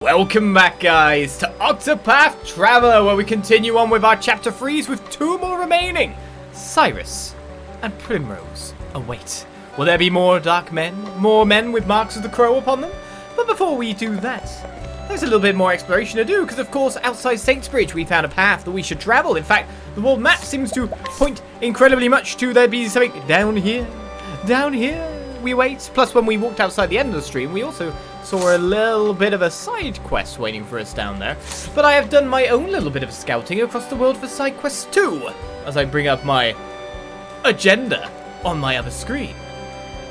Welcome back, guys, to Octopath Traveller, where we continue on with our chapter 3s with 2 more remaining. Cyrus and Primrose await. Will there be more dark men? More men with marks of the crow upon them? But before we do that, there's a little bit more exploration to do, because of course outside Saintsbridge we found a path that we should travel. In fact, the world map seems to point incredibly much to there be something down here. Down here we wait. Plus when we walked outside the end of the stream, we also saw a little bit of a side quest waiting for us down there. But I have done my own little bit of scouting across the world for side quests too, as I bring up my agenda on my other screen.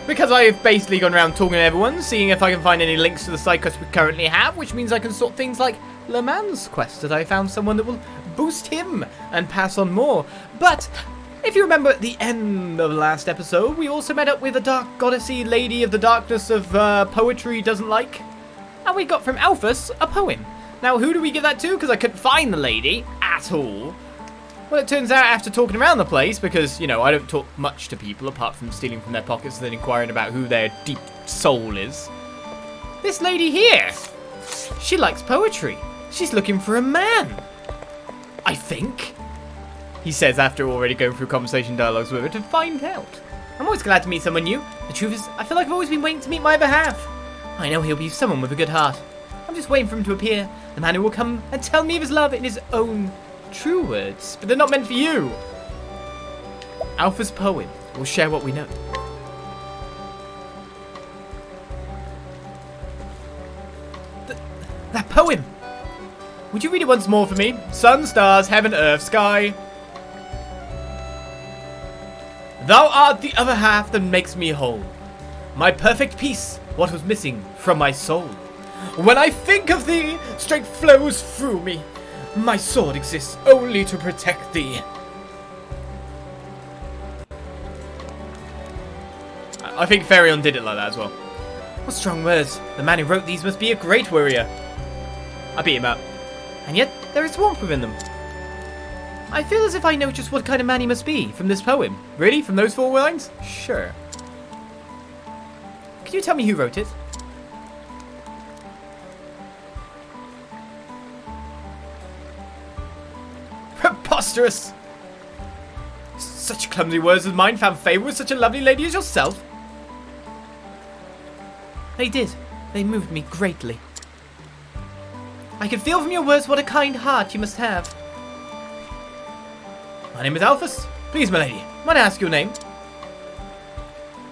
Because I've basically gone around talking to everyone, seeing if I can find any links to the side quests we currently have, which means I can sort things like Le Mans quest, that I found someone that will boost him and pass on more. But if you remember at the end of the last episode, we also met up with a dark goddessy lady of the darkness of poetry doesn't like. And we got from Alphys a poem. Now, who do we give that to? Because I couldn't find the lady at all. Well, it turns out after talking around the place, because, you know, I don't talk much to people apart from stealing from their pockets and then inquiring about who their deep soul is. This lady here, she likes poetry. She's looking for a man, I think. He says after already going through conversation dialogues with her to find out. I'm always glad to meet someone new. The truth is, I feel like I've always been waiting to meet my behalf. I know he'll be someone with a good heart. I'm just waiting for him to appear, the man who will come and tell me of his love in his own true words. But they're not meant for you. Alpha's poem will share what we know. That poem! Would you read it once more for me? Sun, stars, heaven, earth, sky. Thou art the other half that makes me whole. My perfect peace, what was missing from my soul. When I think of thee, strength flows through me. My sword exists only to protect thee. I think Farion did it like that as well. What strong words. The man who wrote these must be a great warrior. I beat him up. And yet, there is warmth within them. I feel as if I know just what kind of man he must be from this poem. Really? From those 4 lines? Sure. Can you tell me who wrote it? Preposterous! Such clumsy words as mine found favour with such a lovely lady as yourself? They did. They moved me greatly. I can feel from your words what a kind heart you must have. My name is Alphys. Please, my lady, might I ask your name?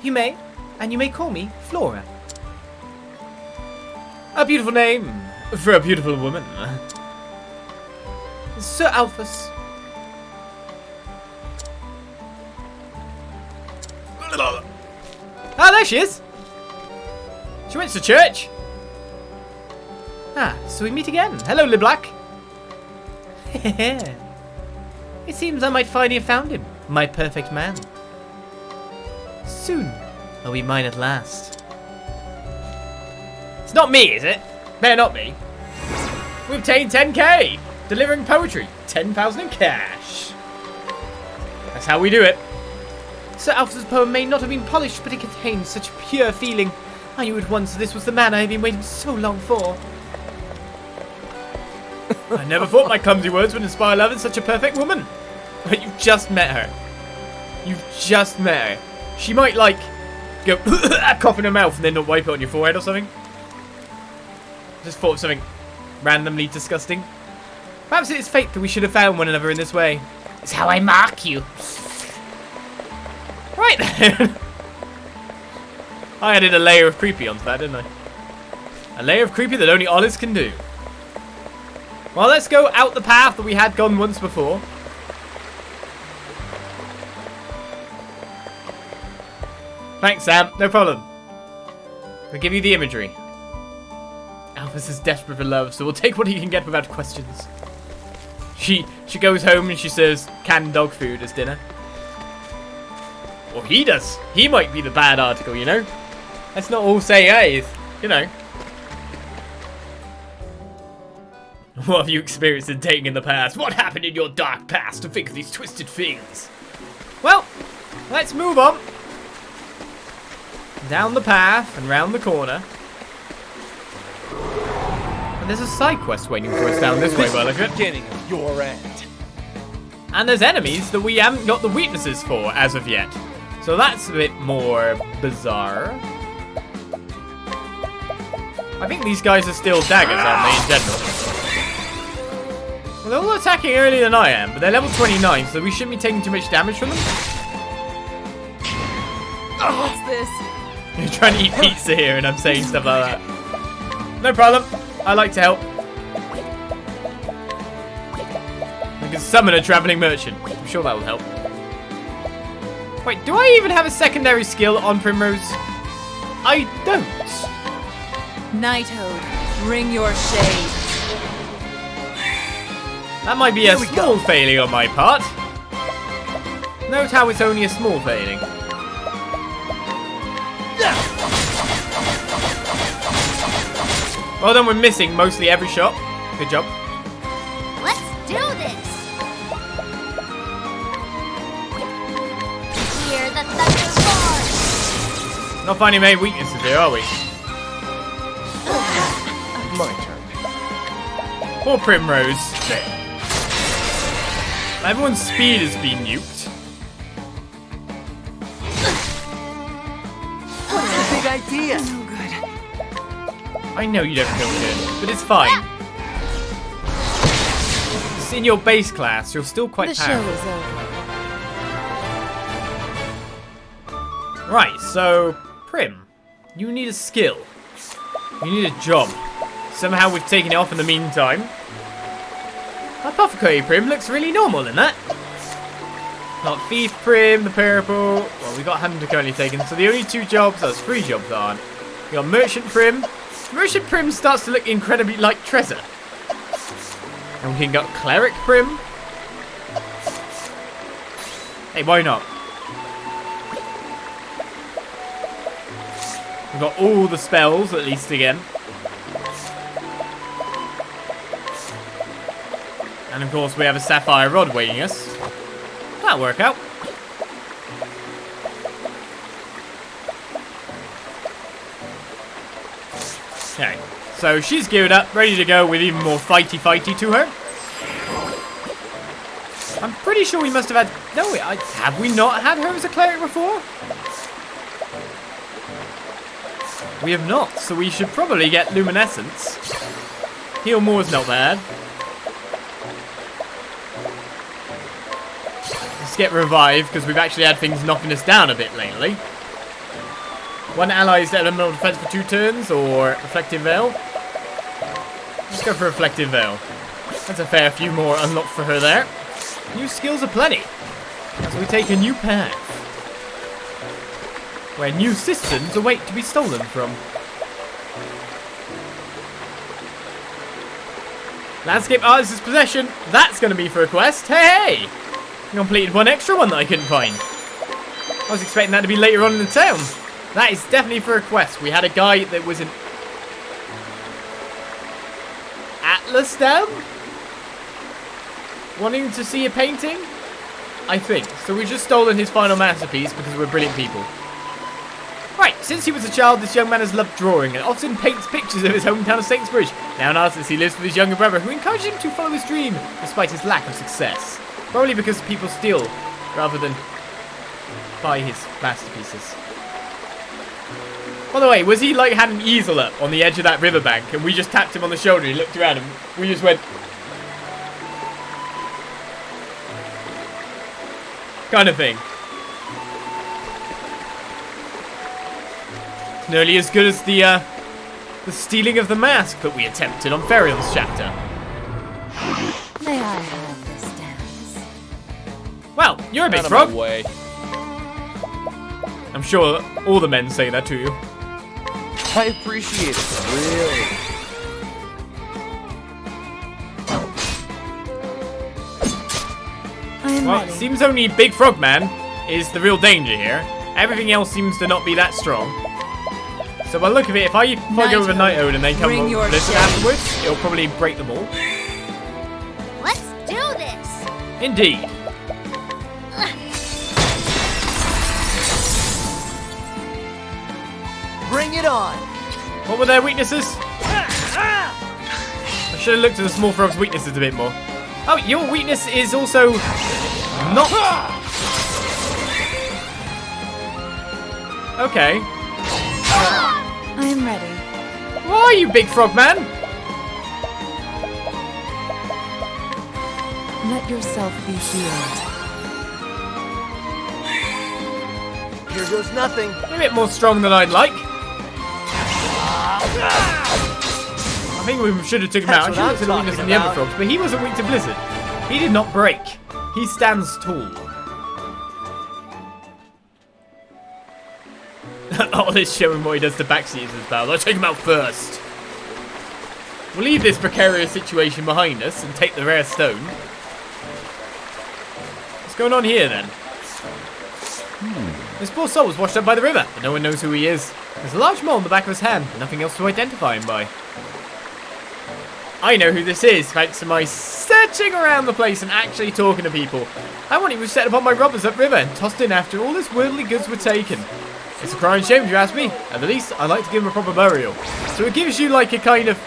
You may, and you may call me Flora. A beautiful name for a beautiful woman. Sir Alphys. Ah, there she is. She went to church. Ah, so we meet again. Hello, LeBlack. It seems I might finally have found him, my perfect man. Soon, he'll be mine at last. It's not me, is it? Better not me. We obtained 10k, delivering poetry, 10,000 in cash. That's how we do it. Sir Alphys' poem may not have been polished, but it contains such pure feeling. I knew at once this was the man I had been waiting so long for. I never thought my clumsy words would inspire love in such a perfect woman. But you've just met her. You've just met her. She might, like, go cough in her mouth and then not wipe it on your forehead or something. Just thought of something randomly disgusting. Perhaps it is fate that we should have found one another in this way. It's how I mark you. Right then. I added a layer of creepy onto that, didn't I? A layer of creepy that only Olis can do. Well, let's go out the path that we had gone once before. Thanks, Sam. No problem. I'll give you the imagery. Alphys is desperate for love, so we'll take what he can get without questions. She goes home and she serves canned dog food as dinner. Or he does. He might be the bad article, you know? Let's not all say hey, you know. What have you experienced in dating in the past? What happened in your dark past to think of these twisted things? Well, let's move on. Down the path and round the corner. And there's a side quest waiting for us down this way, by the look at it. Beginning of your end. And there's enemies that we haven't got the weaknesses for as of yet. So that's a bit more bizarre. I think these guys are still daggers, aren't they, in general? Well, they're all attacking earlier than I am, but they're level 29, so we shouldn't be taking too much damage from them. What's this? You're trying to eat pizza here, and I'm saying stuff like that. No problem. I like to help. We can summon a traveling merchant. I'm sure that will help. Wait, do I even have a secondary skill on Primrose? I don't. Nighthode, bring your shade. That might be a small failing on my part. Note how it's only a small failing. Well done, we're missing mostly every shot. Good job. Let's do this. Hear the thunder roar. Not finding many weaknesses here, are we? My turn. Poor Primrose. Everyone's speed has been nuked. What's the big idea? I know you don't feel good, but it's fine. It's in your base class, you're still quite The show powerful. is over. Right, so Prim, you need a skill. You need a job. Somehow we've taken it off in the meantime. Apothecary Prim looks really normal in that. Got Thief Prim, the purple. Well, we got Hunter currently taken, so the only two jobs, that's 3 jobs that aren't. We got Merchant Prim. Merchant Prim starts to look incredibly like Trezor. And we can get Cleric Prim. Hey, why not? We've got all the spells, at least again. And of course we have a Sapphire Rod waiting us. That'll work out. Okay, so she's geared up, ready to go with even more fighty to her. I'm pretty sure we must have had... No, have we not had her as a cleric before? We have not, so we should probably get Luminescence. Heal more is not bad. Let's get Revive, because we've actually had things knocking us down a bit lately. One ally's elemental defense for 2 turns, or Reflective Veil. Let's go for Reflective Veil. That's a fair few more unlocked for her there. New skills are plenty. So we take a new path. Where new systems await to be stolen from. Landscape Artist's Possession. That's going to be for a quest. Hey! I completed one extra one that I couldn't find. I was expecting that to be later on in the town. That is definitely for a quest. We had a guy that was an Atlas Dam wanting to see a painting, I think. So we've just stolen his final masterpiece because we're brilliant people. Right, since he was a child, this young man has loved drawing and often paints pictures of his hometown of Saintsbridge. Now an artist, he lives with his younger brother, who encouraged him to follow his dream, despite his lack of success. Probably because people steal rather than buy his masterpieces. By the way, was he like had an easel up on the edge of that riverbank and we just tapped him on the shoulder, he looked around and we just went... kind of thing. Nearly as good as the stealing of the mask that we attempted on Ferion's chapter. May I have this dance? Well, you're a big Out of frog. my way. I'm sure all the men say that to you. I appreciate it, really. I am Well, ready. it seems only Big Frog Man is the real danger here. Everything else seems to not be that strong. So by the look of it, if I go with a Night Ode and they come Bring with your Blizzard shade. afterwards, it'll probably break them all. Let's do this. Indeed. Bring it on. What were their weaknesses? Should have looked at the small frog's weaknesses a bit more. Oh, your weakness is also not... Okay. I am ready. Why are you, big frog man? Let yourself be healed. Here goes nothing. You're a bit more strong than I'd like. I think we should have took him out. I should have looked at the weakness in the other frogs, but he wasn't weak to blizzard. He did not break. He stands tall. Oh, this showing what he does to backseat as well. Let's take him out first. We'll leave this precarious situation behind us and take the rare stone. What's going on here then? This poor soul was washed up by the river, but no one knows who he is. There's a large mole on the back of his hand, but nothing else to identify him by. I know who this is, thanks to my searching around the place and actually talking to people. I want him to set upon my robbers upriver and tossed in after all his worldly goods were taken. It's a crying shame if you ask me. At the least, I'd like to give him a proper burial. So it gives you like a kind of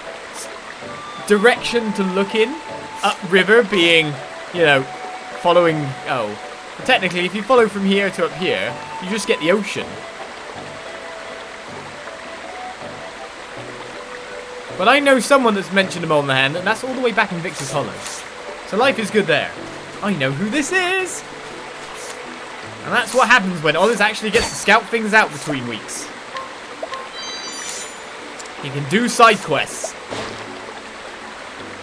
direction to look in. Upriver being, you know, following... Oh. But technically, if you follow from here to up here, you just get the ocean. But I know someone that's mentioned a mole in the hand, and that's all the way back in Vix's Hollow. So life is good there. I know who this is! And that's what happens when Ollers actually gets to scout things out between weeks. He can do side quests.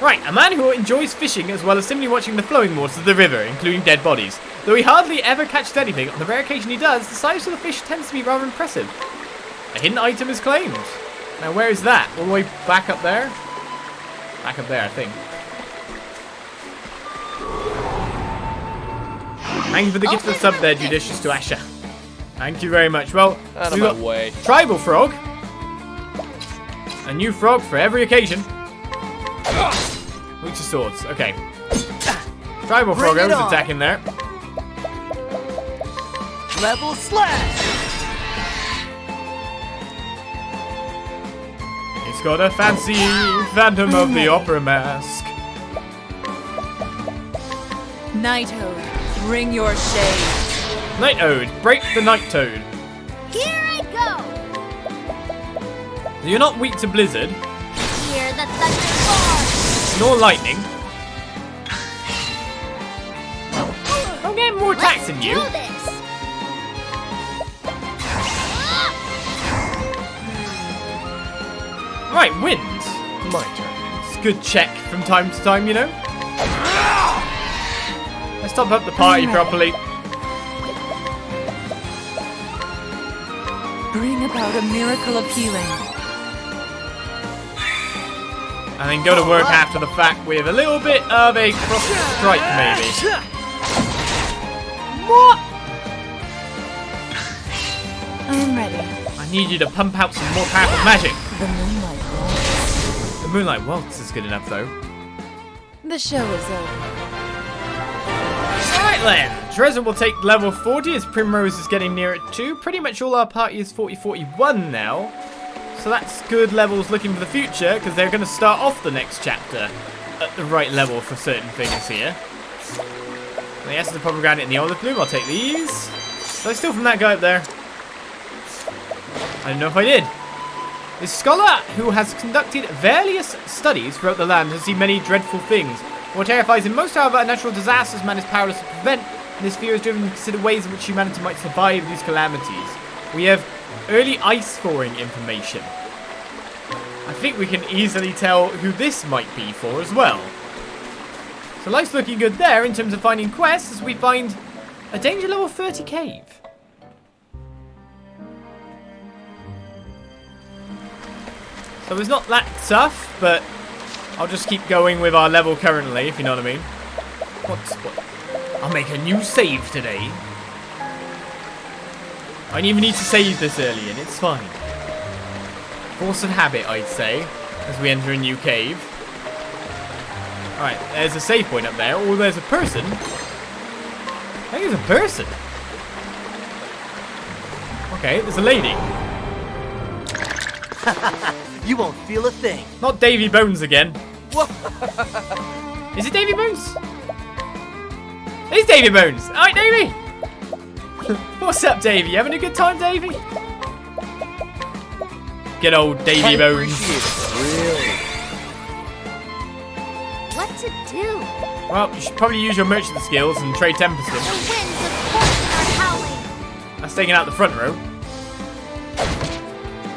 Right, a man who enjoys fishing as well as simply watching the flowing waters of the river, including dead bodies. Though he hardly ever catches anything, on the rare occasion he does, the size of the fish tends to be rather impressive. A hidden item is claimed. Now where is that? All the way back up there? Back up there, I think. Thank you for the gift of the sub there, Judicious to Asha. Thank you very much. Well, Out of we've my got way. Tribal Frog. A new frog for every occasion. Reach your swords. Okay. Tribal Frog, I was attacking there. Level slash. He's got a fancy Phantom of the Opera mask. Night Ode, bring your shade. Night Ode, break the Night Toad. Here I go. You're not weak to blizzard, Hear the thunder roar. nor lightning. I'm getting more attacks than you. Do this. Right, wind. My turn. It's a good check from time to time, you know. Let's top up the party properly. Bring about a miracle of healing. And then go to work after the fact with a little bit of a cross strike, maybe. What? I am ready. I need you to pump out some more powerful magic. The moonlight waltz. The Moonlight Waltz is good enough, though. The show is over. Alright then, Dresden will take level 40 as Primrose is getting near it too. Pretty much all our party is 40-41 now. So that's good levels looking for the future, because they're going to start off the next chapter at the right level for certain things here. The Essence of Pomegranate and the Olive Bloom, I'll take these. So I steal from that guy up there. I don't know if I did. This scholar, who has conducted various studies throughout the land, has seen many dreadful things. What terrifies him most, however, are natural disasters man is powerless to prevent, and his fear is driven to consider ways in which humanity might survive these calamities. We have early ice thawing information. I think we can easily tell who this might be for as well. So life's looking good there in terms of finding quests, as we find a danger level 30 cave. So it's not that tough, but I'll just keep going with our level currently, if you know what I mean. What? I'll make a new save today. I didn't even need to save this early, and it's fine. Force of habit, I'd say, as we enter a new cave. Alright, there's a save point up there. Oh, there's a person. I think there's a person. Okay, there's a lady. You won't feel a thing. Not Davy Bones again. Is it Davy Bones? It's Davy Bones! Alright, Davy! What's up, Davy? You having a good time, Davy? Good old Davy Bones. Really? What to do? Well, you should probably use your merchant skills and trade Tempest. The winds of fortune are howling. That's taking out the front row.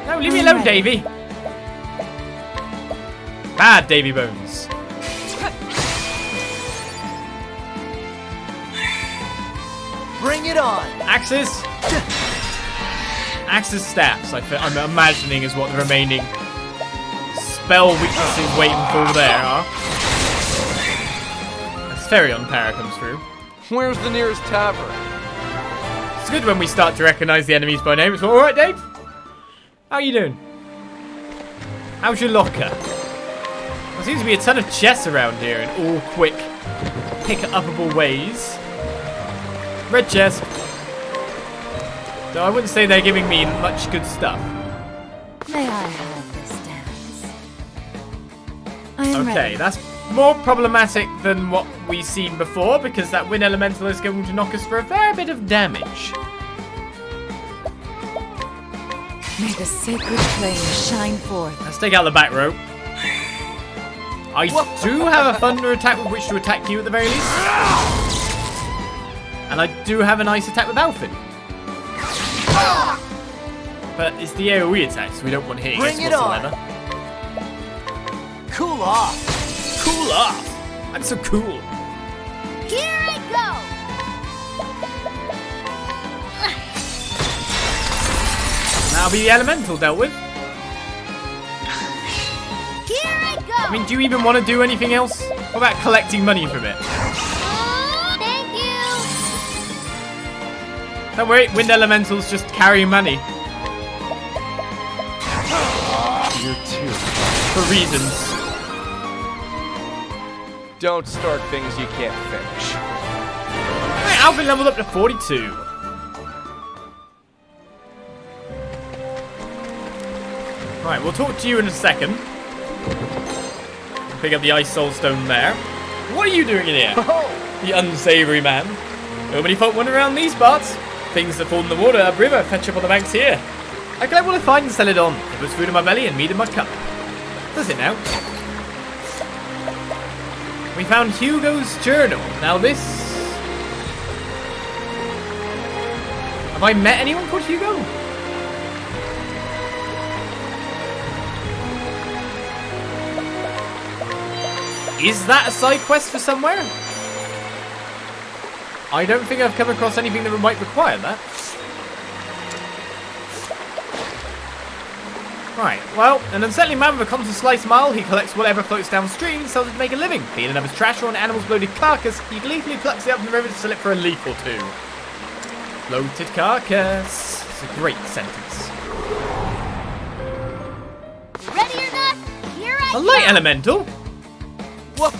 No, leave me alone, Davy. Bad Davy Bones. Bring it on. Axes. Axes staffs, I'm imagining is what the remaining spell weaknesses waiting for there are. As Ferion Para comes through. Where's the nearest tavern? It's good when we start to recognise the enemies by name. It's alright, Dave? How you doing? How's your locker? There seems to be a ton of chests around here in all quick, pick-upable ways. Red chest. Though I wouldn't say they're giving me much good stuff. May I have this dance? I am Okay, ready. that's more problematic than what we've seen before because that wind elemental is going to knock us for a fair bit of damage. May the sacred flame shine forth. Let's take out the back row. I do have a thunder attack with which to attack you at the very least. And I do have an ice attack with Alfin. But it's the AoE attack, so we don't want hitting Bring it it on. whatsoever. Cool off. Cool off! I'm so cool. Here I go. That'll be the elemental dealt with. Here I go. I mean, do you even want to do anything else? What about collecting money from it? Thank you. Don't worry, wind elementals just carry money. You too. For reasons. Don't start things you can't finish. Alright, Alvin leveled up to 42. Right, we'll talk to you in a second. Pick up the ice soul stone there. What are you doing in here? The unsavory man. Nobody folk wander around these parts. Things that fall in the water upriver fetch up on the banks here. I collect what I find and sell it on. It puts food in my belly and meat in my cup. Does it now? We found Hugo's journal. Now this... Have I met anyone called Hugo? Is that a side quest for somewhere? I don't think I've come across anything that might require that. Right, well, an unsettling man with a constant slice mile, he collects whatever floats downstream and sells it to make a living. Be it another's trash or an animal's bloated carcass, he gleefully plucks it up from the river to sell it for a leaf or two. Bloated carcass. It's a great sentence. Ready or not, here I A go. light elemental? Whoa.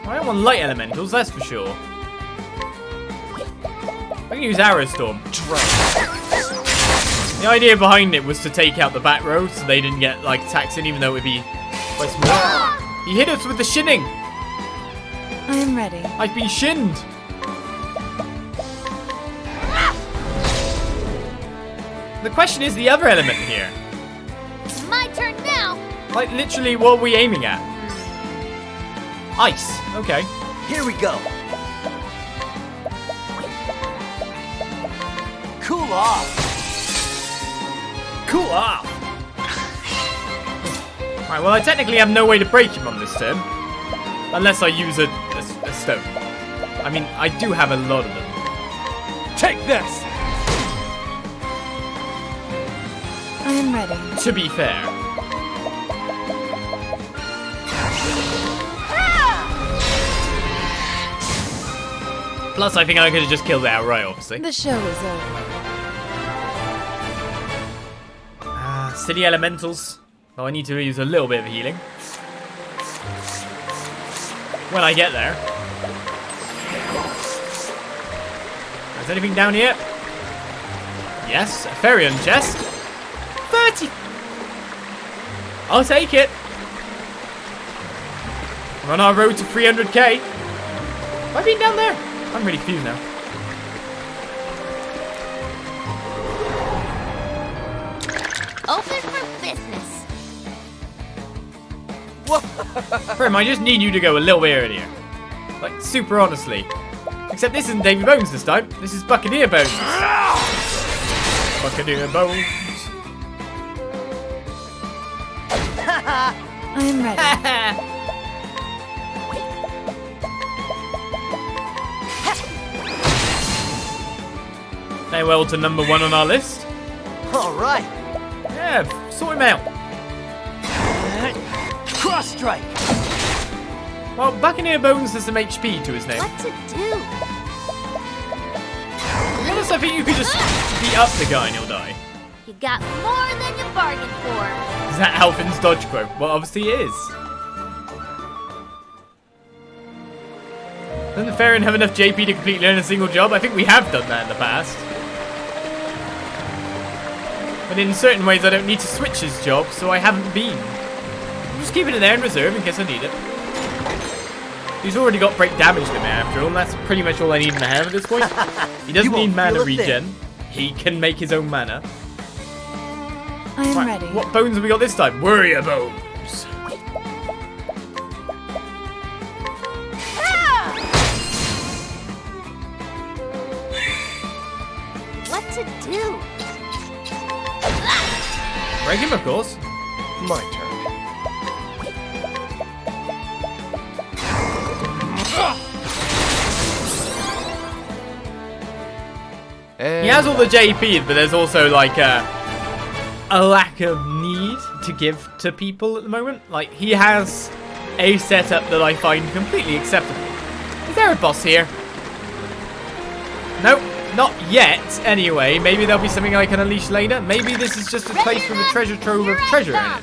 I don't want light elementals, that's for sure. I can use Arrow Storm. The idea behind it was to take out the back row so they didn't get like attacks in, even though it would be quite small. He hit us with the shinning. I am ready. I've been shinned. The question is the other element here. It's my turn now. Like literally, what are we aiming at? Ice. Okay. Here we go. Cool off. Cool off. Right, well I technically have no way to break him on this turn. Unless I use a stone. I mean, I do have a lot of them. Take this. I am ready. To be fair. Plus, I think I could have just killed it outright, obviously. The show is over. City elementals. Oh, I need to use a little bit of healing. When I get there. Is anything down here? Yes, a Ferion chest. 30 I'll take it. We're on our road to 300k. Have I been down there? I'm really confused now. Open for business. Prim, I just need you to go a little bit earlier. Like, super honestly. Except this isn't Davy Bones this time. This is Buccaneer Bones. Buccaneer Bones. I am ready. Farewell to number 1 on our list. All right. Yeah, sort him out. Cross strike. Well, Buccaneer Bones has some HP to his name. What to do? To be honest, I think you could just beat up the guy and he'll die. You got more than you bargained for. Is that Alvin's dodge quote? Well, obviously it is. Doesn't Farron have enough JP to completely learn a single job? I think we have done that in the past. But in certain ways I don't need to switch his job, so I haven't been. I'm just keeping it there in reserve in case I need it. He's already got break damage limit after all, and that's pretty much all I need in the hand at this point. He doesn't need mana regen. He can make his own mana. I am Right, ready. what bones have we got this time? Warrior Bones. What to do? Break him, of course. My turn. He has all the JP, but there's also like a lack of need to give to people at the moment. Like, he has a setup that I find completely acceptable. Is there a boss here? Nope, not yet. Anyway, maybe there'll be something I can unleash later. Maybe this is just a place with a treasure trove of treasure in it.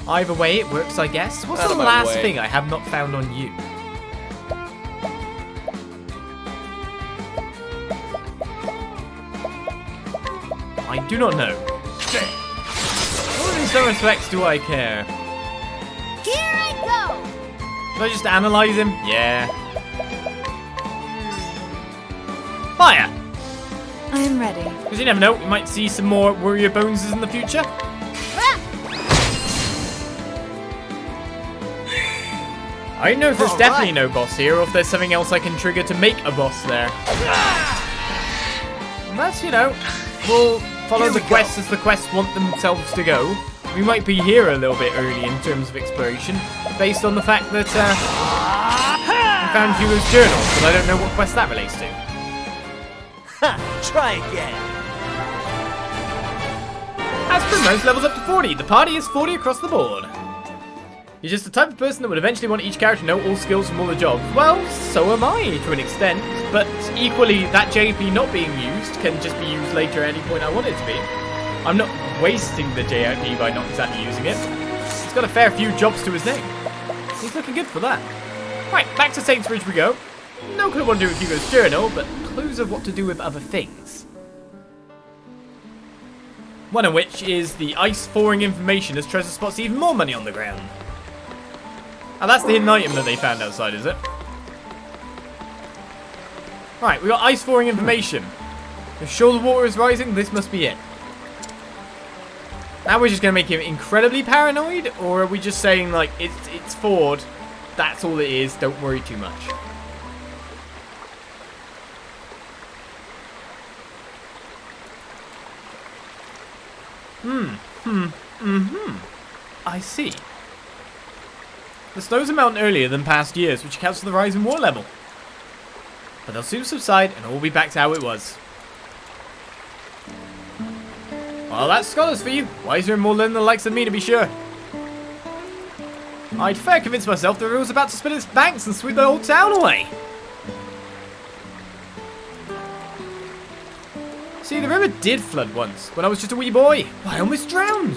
Either way, it works, I guess. What's Out the of my last way. thing I have not found on you? I do not know. Only in some respects do I care. Here I go. Should I just analyze him? Yeah. Fire! I am ready. Because you never know, we might see some more Warrior Boneses in the future. Ah, I don't know if there's All definitely right. no boss here, or if there's something else I can trigger to make a boss there. And that's, you know, we'll follow Here the we go. quests as the quests want themselves to go. We might be here a little bit early in terms of exploration, based on the fact that we found Hugo's journal, but I don't know what quest that relates to. Ha! Try again. As Primrose levels up to 40, the party is 40 across the board. You're just the type of person that would eventually want each character to know all skills from all the jobs. Well, so am I to an extent, but equally that JP not being used can just be used later at any point I want it to be. I'm not wasting the JP by not exactly using it. He's got a fair few jobs to his name. He's looking good for that. Right, back to Saints Ridge we go. No clue what to do with Hugo's journal, but clues of what to do with other things. One of which is the ice pouring information as Treasure spots even more money on the ground. Oh, that's the hidden item that they found outside, is it? Right, we got ice pouring information. If shoulder water is rising, this must be it. Now we're just going to make him incredibly paranoid, or are we just saying, like, it's Ford, that's all it is, don't worry too much. I see. The snows are melting earlier than past years, which accounts for the rise in water level. But they'll soon subside, and all will be back to how it was. Well, that's scholars for you. Wiser and more learned than the likes of me, to be sure. I'd fair convince myself the river was about to split its banks and sweep the whole town away. See, the river did flood once, when I was just a wee boy. I almost drowned.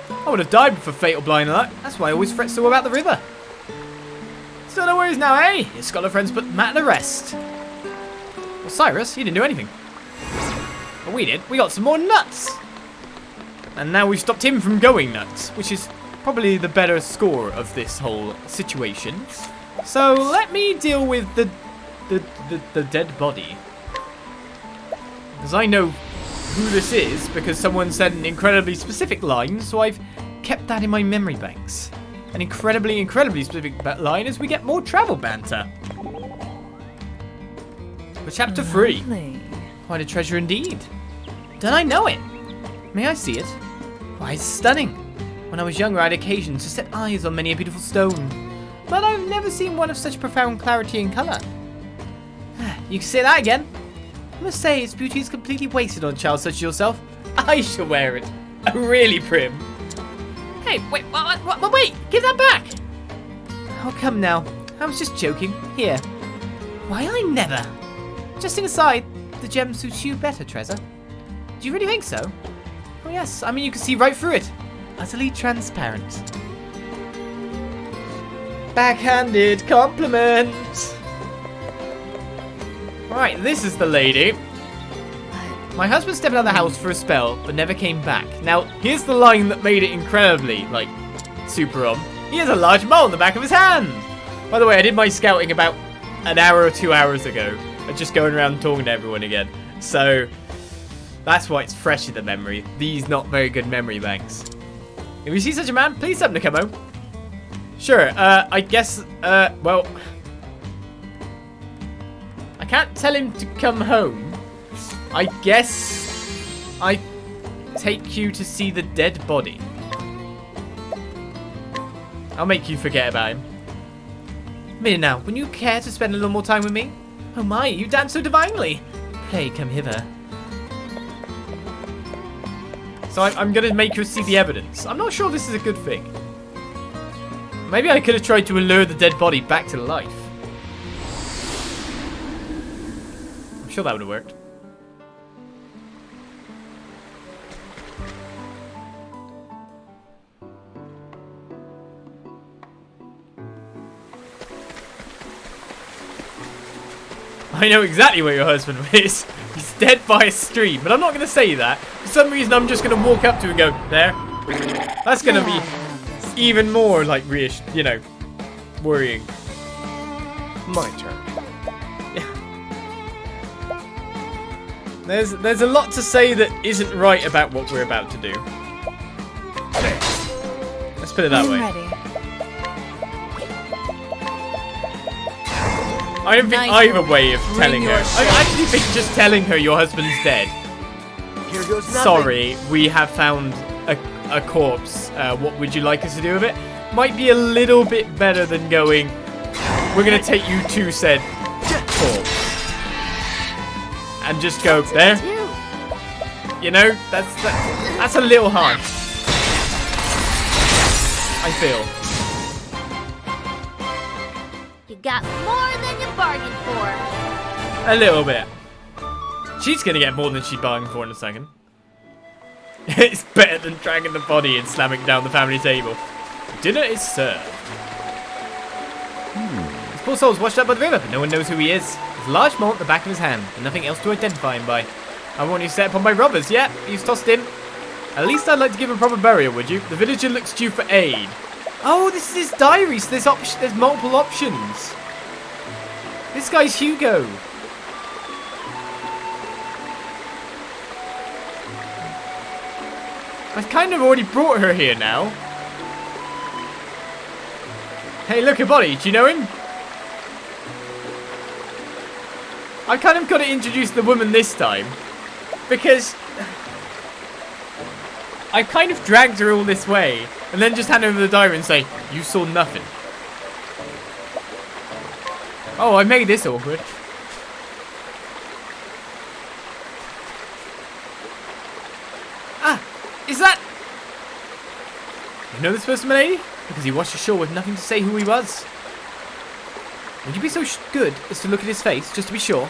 I would have died for fatal blind luck. That's why I always fret so about the river. Still no worries now, eh? Your scholar friends put Matt to rest. Well, Cyrus, he didn't do anything. But we did. We got some more nuts. And now we've stopped him from going nuts, which is probably the better score of this whole situation. So let me deal with the dead body. Because I know who this is, because someone said an incredibly specific line, so I've kept that in my memory banks. An incredibly specific line as we get more travel banter. For chapter 3. Lovely. Quite a treasure indeed. Don't I know it? May I see it? Why, it's stunning. When I was younger, I had occasion to set eyes on many a beautiful stone. But I've never seen one of such profound clarity and colour. You can say that again. I must say, its beauty is completely wasted on a child such as yourself. I shall wear it. Oh, really, Prim? Hey, wait, wait, give that back. Oh, come now. I was just joking. Here. Why, I never. Jesting aside, the gem suits you better, Trezor. Do you really think so? Oh, yes. I mean, you can see right through it. Utterly transparent. Backhanded compliment. Right, this is the lady. My husband stepped out of the house for a spell, but never came back. Now, here's the line that made it incredibly, like, super on. He has a large mole on the back of his hand. By the way, I did my scouting about an hour or 2 hours ago. Just going around talking to everyone again. So, that's why it's fresh in the memory. These not very good memory banks. If you see such a man, please tell him to come home. Sure, I guess, well... I can't tell him to come home. I guess I take you to see the dead body. I'll make you forget about him. Minute now, wouldn't you care to spend a little more time with me? Oh my, you dance so divinely. Pray, come hither. So I'm going to make her see the evidence. I'm not sure this is a good thing. Maybe I could have tried to allure the dead body back to life. I'm sure that would have worked. I know exactly where your husband is. He's dead by a stream, but I'm not going to say that. For some reason, I'm just going to walk up to him and go, there. That's going to be even more, like, you know, worrying. My turn. Yeah. There's a lot to say that isn't right about what we're about to do. Let's put it that way. Ready. I don't think I have a way of telling her. I actually think just telling her your husband's dead. Here goes nothing. Sorry, we have found a corpse. What would you like us to do with it? Might be a little bit better than going, we're going to take you to said corpse. And just go, there. You know, that's a little harsh. I feel. You got more than you bargained for. A little bit. She's going to get more than she bargained for in a second. It's better than dragging the body and slamming down the family table. Dinner is served. This poor soul's washed up by the river, but no one knows who he is. There's a large mole at the back of his hand, and nothing else to identify him by. I want you set upon by robbers. Yeah, he's tossed in. At least I'd like to give him proper burial, would you? The villager looks due for aid. Oh, this is his diary, so there's multiple options. This guy's Hugo. I've kind of already brought her here now. Hey, look, a body. Do you know him? I kind of got to introduce the woman this time. Because I kind of dragged her all this way. And then just hand over the diary and say, you saw nothing. Oh, I made this awkward. Ah, is that... You know this person, my lady? Because he washed ashore with nothing to say who he was. Would you be so good as to look at his face, just to be sure?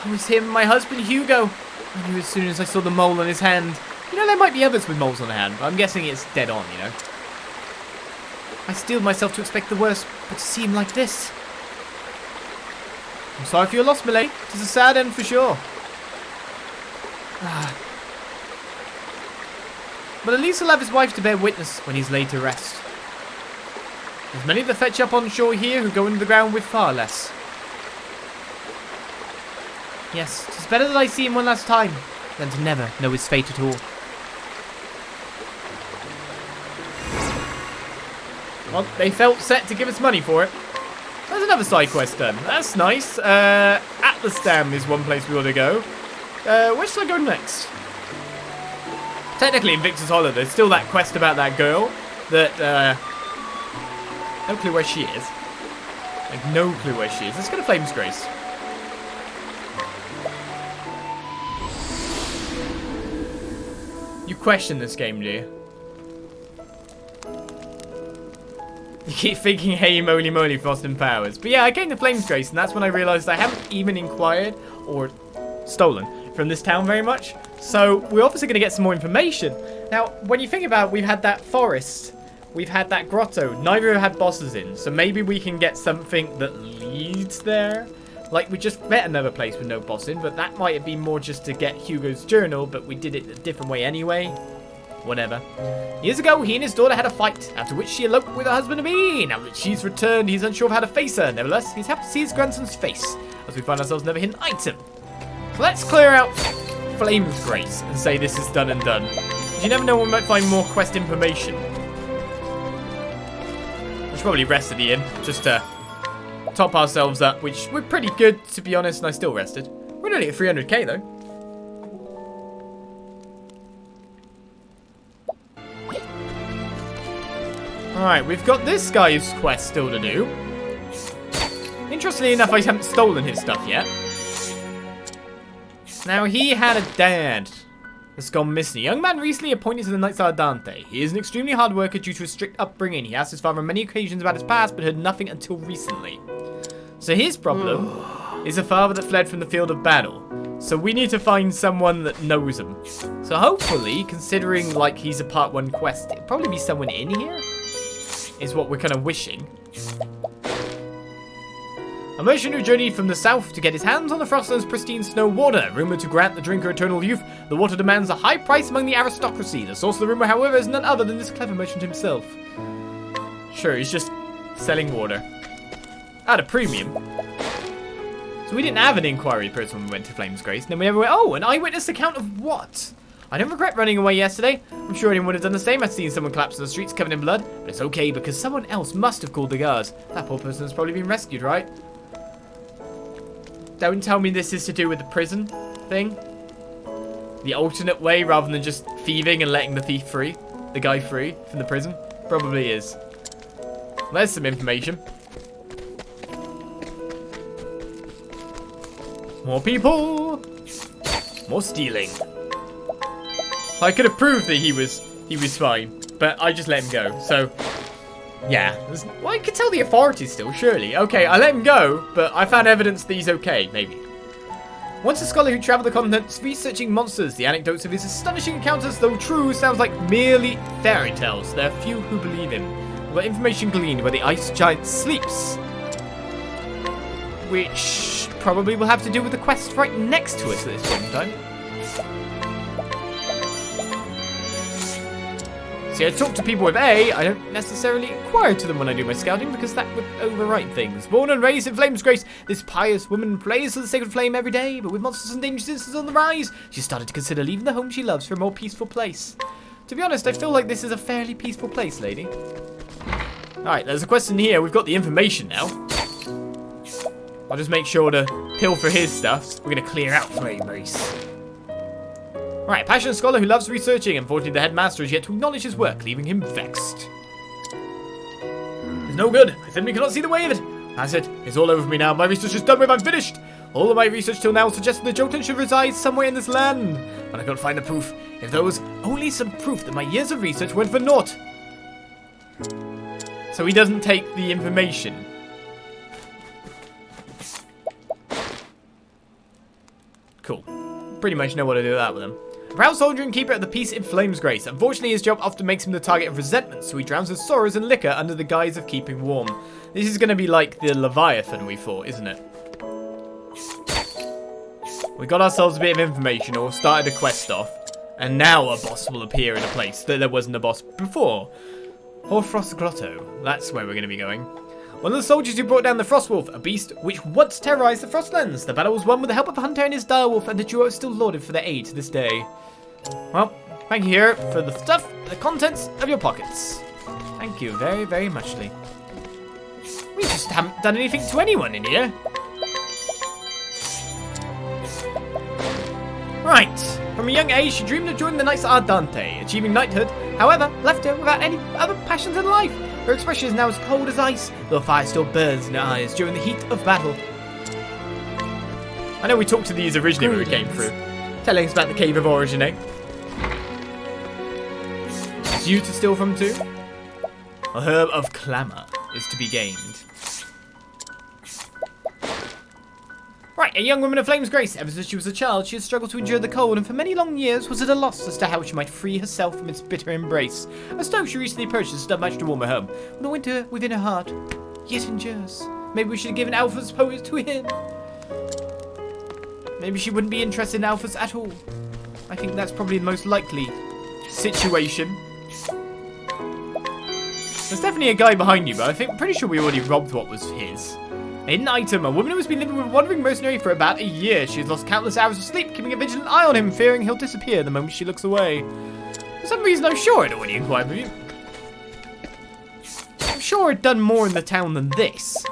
Oh, it's him, my husband, Hugo. I knew as soon as I saw the mole on his hand. You know, there might be others with moles on their hand, but I'm guessing it's dead on, you know. I steeled myself to expect the worst, but to see him like this. I'm sorry for your loss, Millet. It is a sad end for sure. But at least he'll have his wife to bear witness when he's laid to rest. There's many that fetch up on shore here who go into the ground with far less. Yes, it's better that I see him one last time than to never know his fate at all. Well, they felt set to give us money for it. There's another side quest done. That's nice. Atlas Dam is one place we ought to go. Where should I go next? Technically in Victor's Hollow, there's still that quest about that girl that, no clue where she is. Like, no clue where she is. Let's go to Flamesgrace. You question this game, do you? You keep thinking, hey, moly moly, Frost and Powers. But yeah, I came to Flamesgrace, and that's when I realised I haven't even inquired, or stolen, from this town very much. So, we're obviously going to get some more information. Now, when you think about it, we've had that forest, we've had that grotto, neither have had bosses in, so maybe we can get something that leads there. Like, we just met another place with no boss in, but that might have been more just to get Hugo's journal, but we did it a different way anyway. Whatever. Years ago, he and his daughter had a fight, after which she eloped with her husband-to-be. Now that she's returned, he's unsure of how to face her. Nevertheless, he's happy to see his grandson's face, as we find ourselves never hidden item. So let's clear out Flamesgrace and say this is done and done. Because you never know when we might find more quest information. I should probably rest at the inn, just to top ourselves up, which we're pretty good, to be honest, and I still rested. We're only at 300k, though. Alright, we've got this guy's quest still to do. Interestingly enough, I haven't stolen his stuff yet. Now, he had a dad that's gone missing. A young man recently appointed to the Knights Ardente. He is an extremely hard worker due to a strict upbringing. He asked his father on many occasions about his past, but heard nothing until recently. So his problem is a father that fled from the field of battle. So we need to find someone that knows him. So hopefully, considering like he's a part 1 quest, it'll probably be someone in here. Is what we're kind of wishing. A merchant who journeyed from the south to get his hands on the Frostland's pristine snow water, rumored to grant the drinker eternal youth. The water demands a high price among the aristocracy. The source of the rumor, however, is none other than this clever merchant himself. Sure, he's just selling water. At a premium. So we didn't have an inquiry person when we went to Flamesgrace. And then we never went, oh, an eyewitness account of what? I don't regret running away yesterday. I'm sure anyone would have done the same. I'd seen someone collapse in the streets covered in blood. But it's okay because someone else must have called the guards. That poor person has probably been rescued, right? Don't tell me this is to do with the prison thing. The alternate way rather than just thieving and letting the thief free. The guy free from the prison. Probably is. There's some information. More people. More stealing. I could have proved that he was fine, but I just let him go. So, yeah. Well, I could tell the authorities still, surely. Okay, I let him go, but I found evidence that he's okay, maybe. Once a scholar who travelled the continent researching monsters, the anecdotes of his astonishing encounters, though true, sounds like merely fairy tales. There are few who believe him. We've got information gleaned where the ice giant sleeps. Which probably will have to do with the quest right next to us at this point in time. See, I talk to people with A, I don't necessarily inquire to them when I do my scouting because that would overwrite things. Born and raised in Flamesgrace, this pious woman prays to the sacred flame every day, but with monsters and dangerousness on the rise, she started to consider leaving the home she loves for a more peaceful place. To be honest, I feel like this is a fairly peaceful place, lady. Alright, there's a question here. We've got the information now. I'll just make sure to pilfer his stuff. We're going to clear out Flamesgrace. Right, passionate scholar who loves researching. Unfortunately, the headmaster is yet to acknowledge his work, leaving him vexed. It's no good. I simply cannot see the way of it. That's it. It's all over for me now. My research is done with. I'm finished. All of my research till now suggested that Jotunn should reside somewhere in this land. But I can't find the proof. If there was only some proof that my years of research went for naught. So he doesn't take the information. Cool. Pretty much know what to do with that with him. A proud soldier and keeper of the peace in Flamesgrace. Unfortunately, his job often makes him the target of resentment, so he drowns his sorrows in liquor under the guise of keeping warm. This is going to be like the Leviathan we fought, isn't it? We got ourselves a bit of information, or started a quest off. And now a boss will appear in a place that there wasn't a boss before. Hoarfrost Grotto. That's where we're going to be going. One of the soldiers who brought down the Frostwolf, a beast which once terrorized the Frostlands. The battle was won with the help of a hunter and his direwolf, and the duo is still lauded for their aid to this day. Well, thank you here for the stuff, the contents of your pockets. Thank you very, very muchly. We just haven't done anything to anyone in here. Right. From a young age, she dreamed of joining the Knights Ardante, achieving knighthood. However, left her without any other passions in life. Her expression is now as cold as ice, though fire still burns in her eyes during the heat of battle. I know we talked to these originally when we came through, telling us about the Cave of Origin, eh? Is you to steal from too? A herb of clamour is to be gained. Right, a young woman of Flamesgrace. Ever since she was a child, she has struggled to endure the cold, and for many long years was at a loss as to how she might free herself from its bitter embrace. A stove she recently purchased done much to warm her home, when the winter within her heart yet endures. Maybe we should give an Alpha's poet to him. Maybe she wouldn't be interested in Alphas at all. I think that's probably the most likely situation. There's definitely a guy behind you, but I'm pretty sure we already robbed what was his. A hidden item. A woman who has been living with a wandering mercenary for about a year. She has lost countless hours of sleep, keeping a vigilant eye on him, fearing he'll disappear the moment she looks away. For some reason, I'm sure I'd already inquired with you. I'm sure I'd done more in the town than this.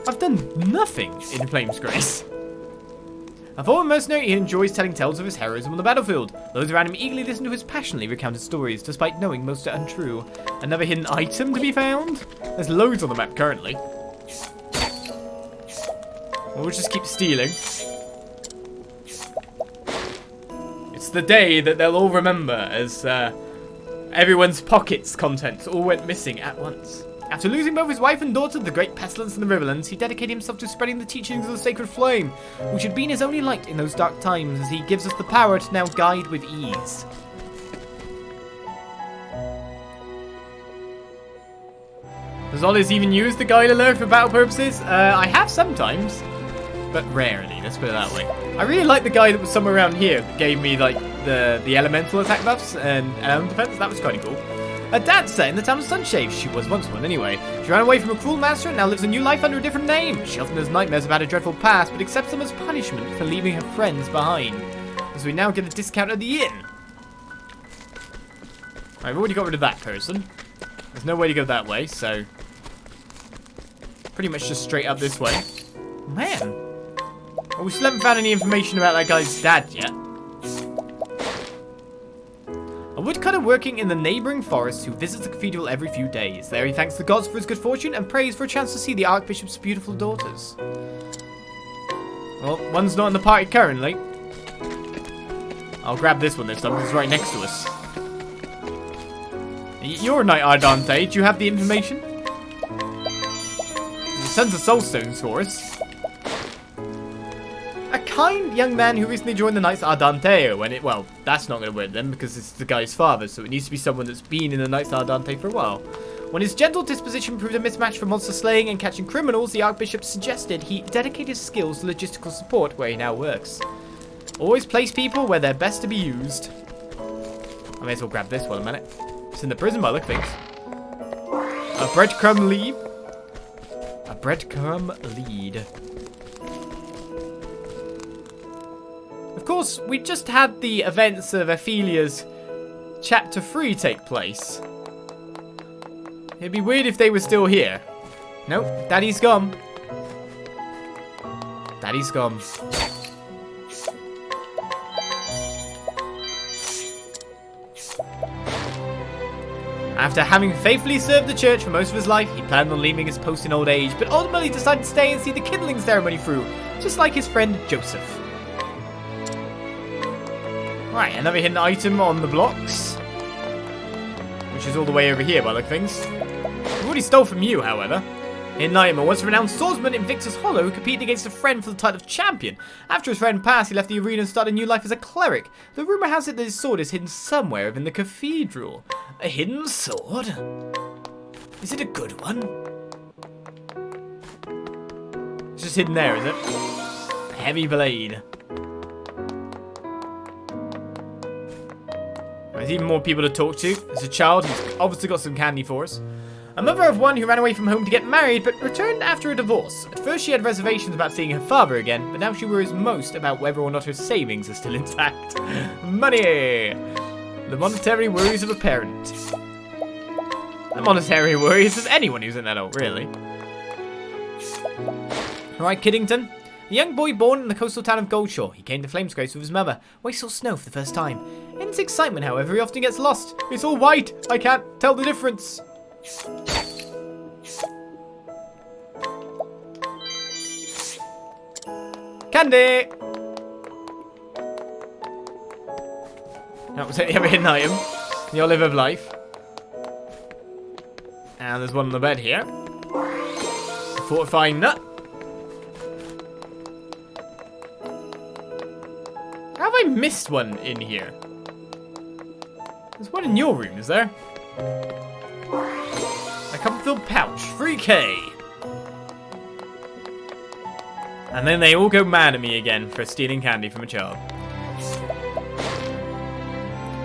I've done nothing in Flamesgrace. A former mercenary, he enjoys telling tales of his heroism on the battlefield. Those around him eagerly listen to his passionately recounted stories, despite knowing most are untrue. Another hidden item to be found? There's loads on the map currently. We'll just keep stealing. It's the day that they'll all remember as everyone's pockets' contents all went missing at once. After losing both his wife and daughter to the great pestilence in the Riverlands, he dedicated himself to spreading the teachings of the sacred flame, which had been his only light in those dark times, as he gives us the power to now guide with ease. Does Ollie's even use the guide alert for battle purposes? I have sometimes, but rarely, let's put it that way. I really like the guy that was somewhere around here that gave me like the elemental attack buffs and element defense. That was kind of cool. A dancer in the town of Sunshave. She was once one anyway. She ran away from a cruel master and now lives a new life under a different name. She often has nightmares about her dreadful past, but accepts them as punishment for leaving her friends behind. As we now get a discount at the inn. Right, we've already got rid of that person. There's no way to go that way, so pretty much just straight up this way. Man. Well, we still haven't found any information about that guy's dad yet. A woodcutter working in the neighbouring forest who visits the cathedral every few days. There he thanks the gods for his good fortune and prays for a chance to see the Archbishop's beautiful daughters. Well, one's not in the party currently. I'll grab this one this time because it's right next to us. You're a Knight Ardante. Do you have the information? He sends the soul stones for us. A kind young man who recently joined the Knights Ardante when it... Well, that's not going to work then because it's the guy's father, so it needs to be someone that's been in the Knights Ardante for a while. When his gentle disposition proved a mismatch for monster slaying and catching criminals, the Archbishop suggested he dedicate his skills to logistical support where he now works. Always place people where they're best to be used. I may as well grab this one a minute. It's in the prison by the look of things. A breadcrumb lead. A breadcrumb lead. Of course, we just had the events of Ophelia's Chapter 3 take place. It'd be weird if they were still here. Nope, Daddy's gone. Daddy's gone. After having faithfully served the church for most of his life, he planned on leaving his post in old age, but ultimately decided to stay and see the kindling ceremony through, just like his friend Joseph. Right, another hidden item on the blocks, which is all the way over here by the things. We already stole from you, however. Hidden item, a once renowned swordsman in Victor's Hollow who competed against a friend for the title of champion. After his friend passed, he left the arena and started a new life as a cleric. The rumour has it that his sword is hidden somewhere within the cathedral. A hidden sword? Is it a good one? It's just hidden there, is it? Heavy blade. There's even more people to talk to. There's a child who's obviously got some candy for us. A mother of one who ran away from home to get married, but returned after a divorce. At first she had reservations about seeing her father again, but now she worries most about whether or not her savings are still intact. Money! The monetary worries of a parent. The monetary worries of anyone who's an adult, really. Alright, Kiddington. A young boy born in the coastal town of Goldshore. He came to Flamesgrace with his mother, where he saw snow for the first time. In his excitement, however, he often gets lost. It's all white. I can't tell the difference. Candy! That was every hidden item. The olive of life. And there's one on the bed here. A fortifying nut. Have I missed one in here? There's one in your room, is there? A comfortable pouch, 3k. And then they all go mad at me again for stealing candy from a child.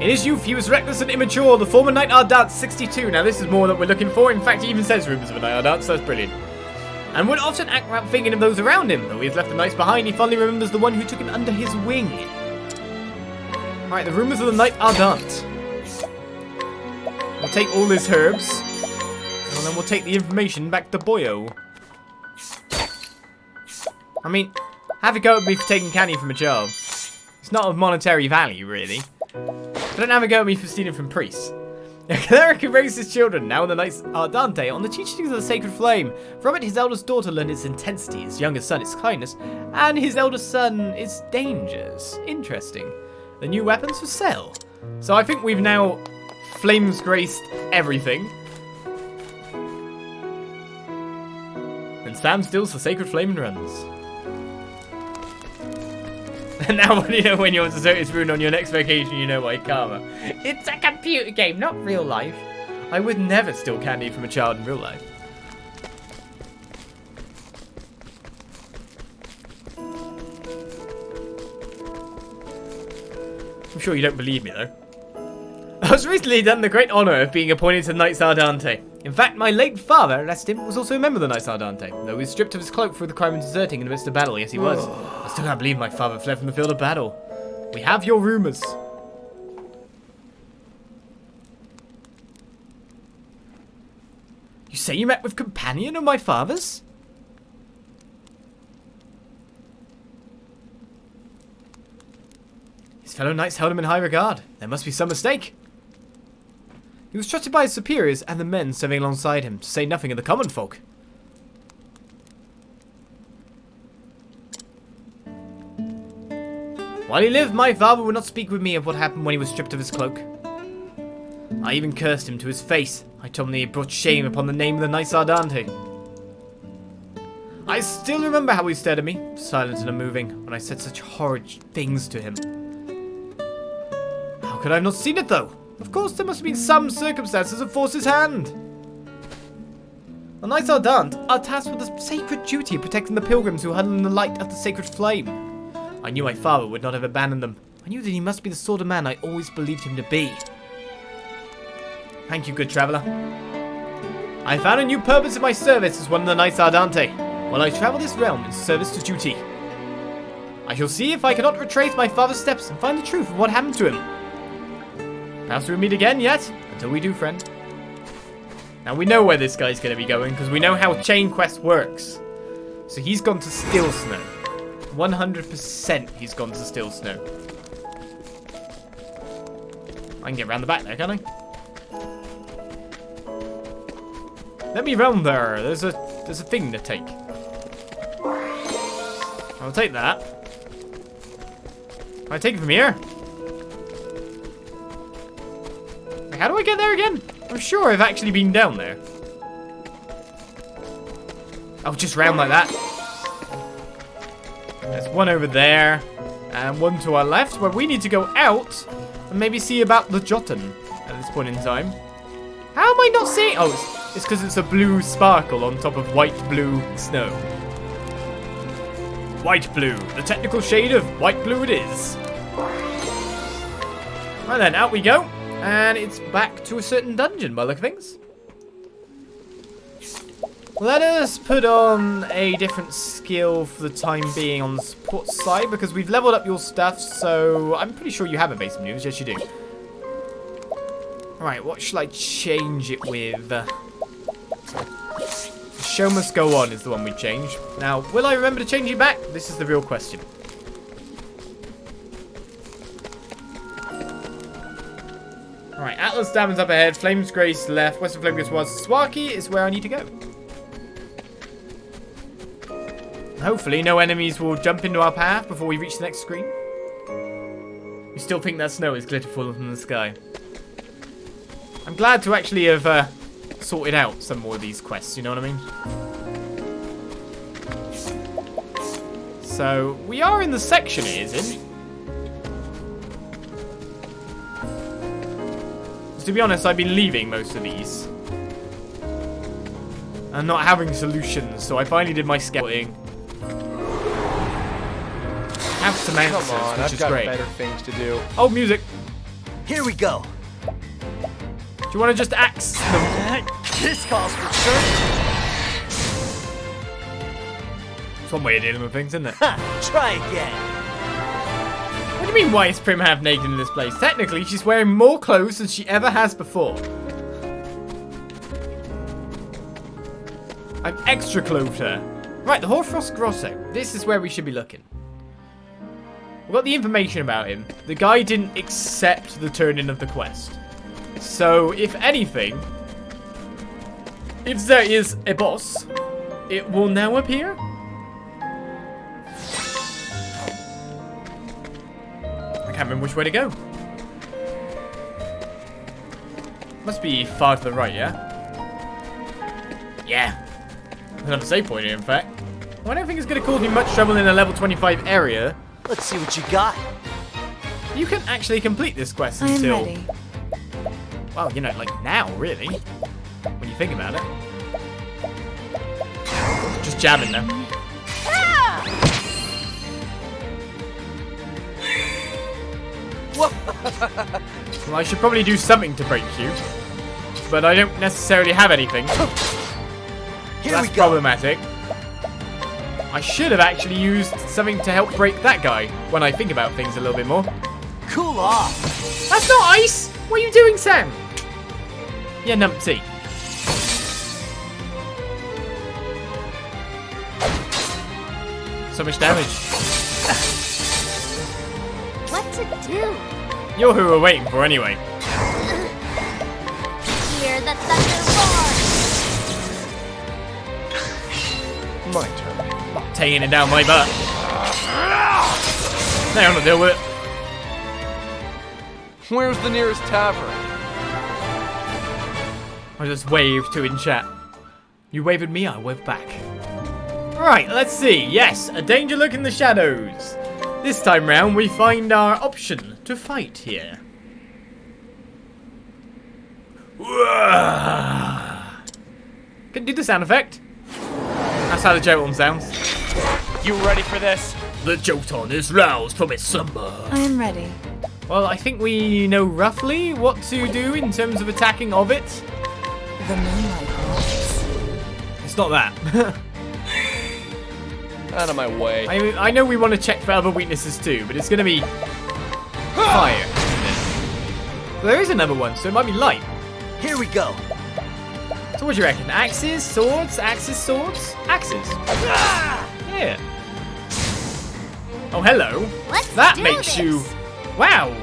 In his youth, he was reckless and immature. The former Knight Ardant, 62. Now this is more that we're looking for. In fact, he even says rumors of a Knight Ardant, so that's brilliant. And would often act without thinking of those around him. Though he has left the knights behind, he fondly remembers the one who took him under his wing. Alright, the rumors of the Knight Ardant. We'll take all his herbs. And then we'll take the information back to Boyo. I mean, have a go at me for taking candy from a child. It's not of monetary value, really. But don't have a go at me for stealing from priests. A cleric who raised his children, now in the Knights Ardante, on the teachings of the Sacred Flame. From it, his eldest daughter learned its intensity, his youngest son its kindness, and his eldest son its dangers. Interesting. The new weapons for sale. So I think we've now Flamesgraced everything. And Sam steals the Sacred Flame and runs. And now when your dessert is ruined on your next vacation, you know why, karma. It's a computer game, not real life. I would never steal candy from a child in real life. I'm sure you don't believe me, though. I was recently done the great honour of being appointed to Knights Ardante. In fact, my late father, lest him, was also a member of the Knights Ardante, though he was stripped of his cloak for the crime of deserting in the midst of battle. Yes, he was. I still can't believe my father fled from the field of battle. We have your rumours. You say you met with companion of my father's? His fellow knights held him in high regard. There must be some mistake. He was trusted by his superiors and the men serving alongside him, to say nothing of the common folk. While he lived, my father would not speak with me of what happened when he was stripped of his cloak. I even cursed him to his face. I told him that he brought shame upon the name of the Knights Ardante. I still remember how he stared at me, silent and unmoving, when I said such horrid things to him. How could I have not seen it, though? Of course, there must have been some circumstances that forced his hand. The Knights Ardant are tasked with the sacred duty of protecting the pilgrims who huddle in the light of the sacred flame. I knew my father would not have abandoned them. I knew that he must be the sort of man I always believed him to be. Thank you, good traveller. I found a new purpose in my service as one of the Knights Ardante, while I travel this realm in service to duty. I shall see if I cannot retrace my father's steps and find the truth of what happened to him. Perhaps we'll meet again yet? Until we do, friend. Now we know where this guy's going to be going, because we know how chain quest works. So he's gone to Still Snow. 100% he's gone to Still Snow. I can get around the back there, can't I? Let me round there. There's a thing to take. I'll take that. Can I take it from here? How do I get there again? I'm sure I've actually been down there. Oh, just round like that. There's one over there. And one to our left, where we need to go out and maybe see about the Jotunn at this point in time. How am I not seeing? Oh, it's because it's a blue sparkle on top of white blue snow. white blue. The technical shade of white blue it is. Right then, out we go. And it's back to a certain dungeon by the look of things. Let us put on a different skill for the time being on the support side, because we've leveled up your stuff, so I'm pretty sure you have evasive moves. Yes, you do. Alright, what shall I change it with? Show must go on is the one we change. Now, will I remember to change it back? This is the real question. Alright, Atlas Dam's up ahead, Flamesgrace left, Western Flamesgrace was. Swaki is where I need to go. Hopefully no enemies will jump into our path before we reach the next screen. We still think that snow is glitterful from the sky. I'm glad to actually have sorted out some more of these quests, you know what I mean? So, we are in the section it is in. To be honest, I've been leaving most of these. And not having solutions, so I finally did my scouting. Have some answers, Come on, which I've is got great. better things to do. Oh, music. Here we go. Do you want to just axe them? This calls for search. It's one way of dealing with things, isn't it? Ha! Try again. What do you mean, why is Prim half naked in this place? Technically, she's wearing more clothes than she ever has before. I've extra clothed her. Right, the Hoarfrost Grotto. This is where we should be looking. We've got the information about him. The guy didn't accept the turn-in of the quest. So, if anything, if there is a boss, it will now appear. I can't remember which way to go. Must be far to the right, yeah? Yeah. Another save point here, in fact. Well, I don't think it's going to cause me much trouble in a level 25 area. Let's see what you got. You can actually complete this quest I'm until... ready. Well, you know, like now, really. When you think about it. Just jabbing now. Well, I should probably do something to break you. But I don't necessarily have anything. Here That's we go. problematic. I should have actually used something to help break that guy when I think about things a little bit more. Cool off. That's not ice! What are you doing, Sam? Yeah, numpty. So much damage. What to do? You're who we're waiting for anyway. Hear the thunder roar. My turn. Taking it down my butt. Now I'm gonna deal with it. Where's the nearest tavern? I just waved to in chat. You waved at me, I waved back. Right, let's see. Yes, a danger look in the shadows. This time round, we find our option to fight here. Can do the sound effect. That's how the Jotunn sounds. You ready for this? The Jotunn is roused from its slumber. I'm ready. Well, I think we know roughly what to do in terms of attacking of it. The moonlight walks. It's not that. Out of my way. I know we want to check for other weaknesses too, but it's going to be fire. Well, there is another one, so it might be light. Here we go. So what do you reckon? Axes, swords, axes, swords, axes. Yeah. Oh, hello. Let's That do makes this. you... Wow.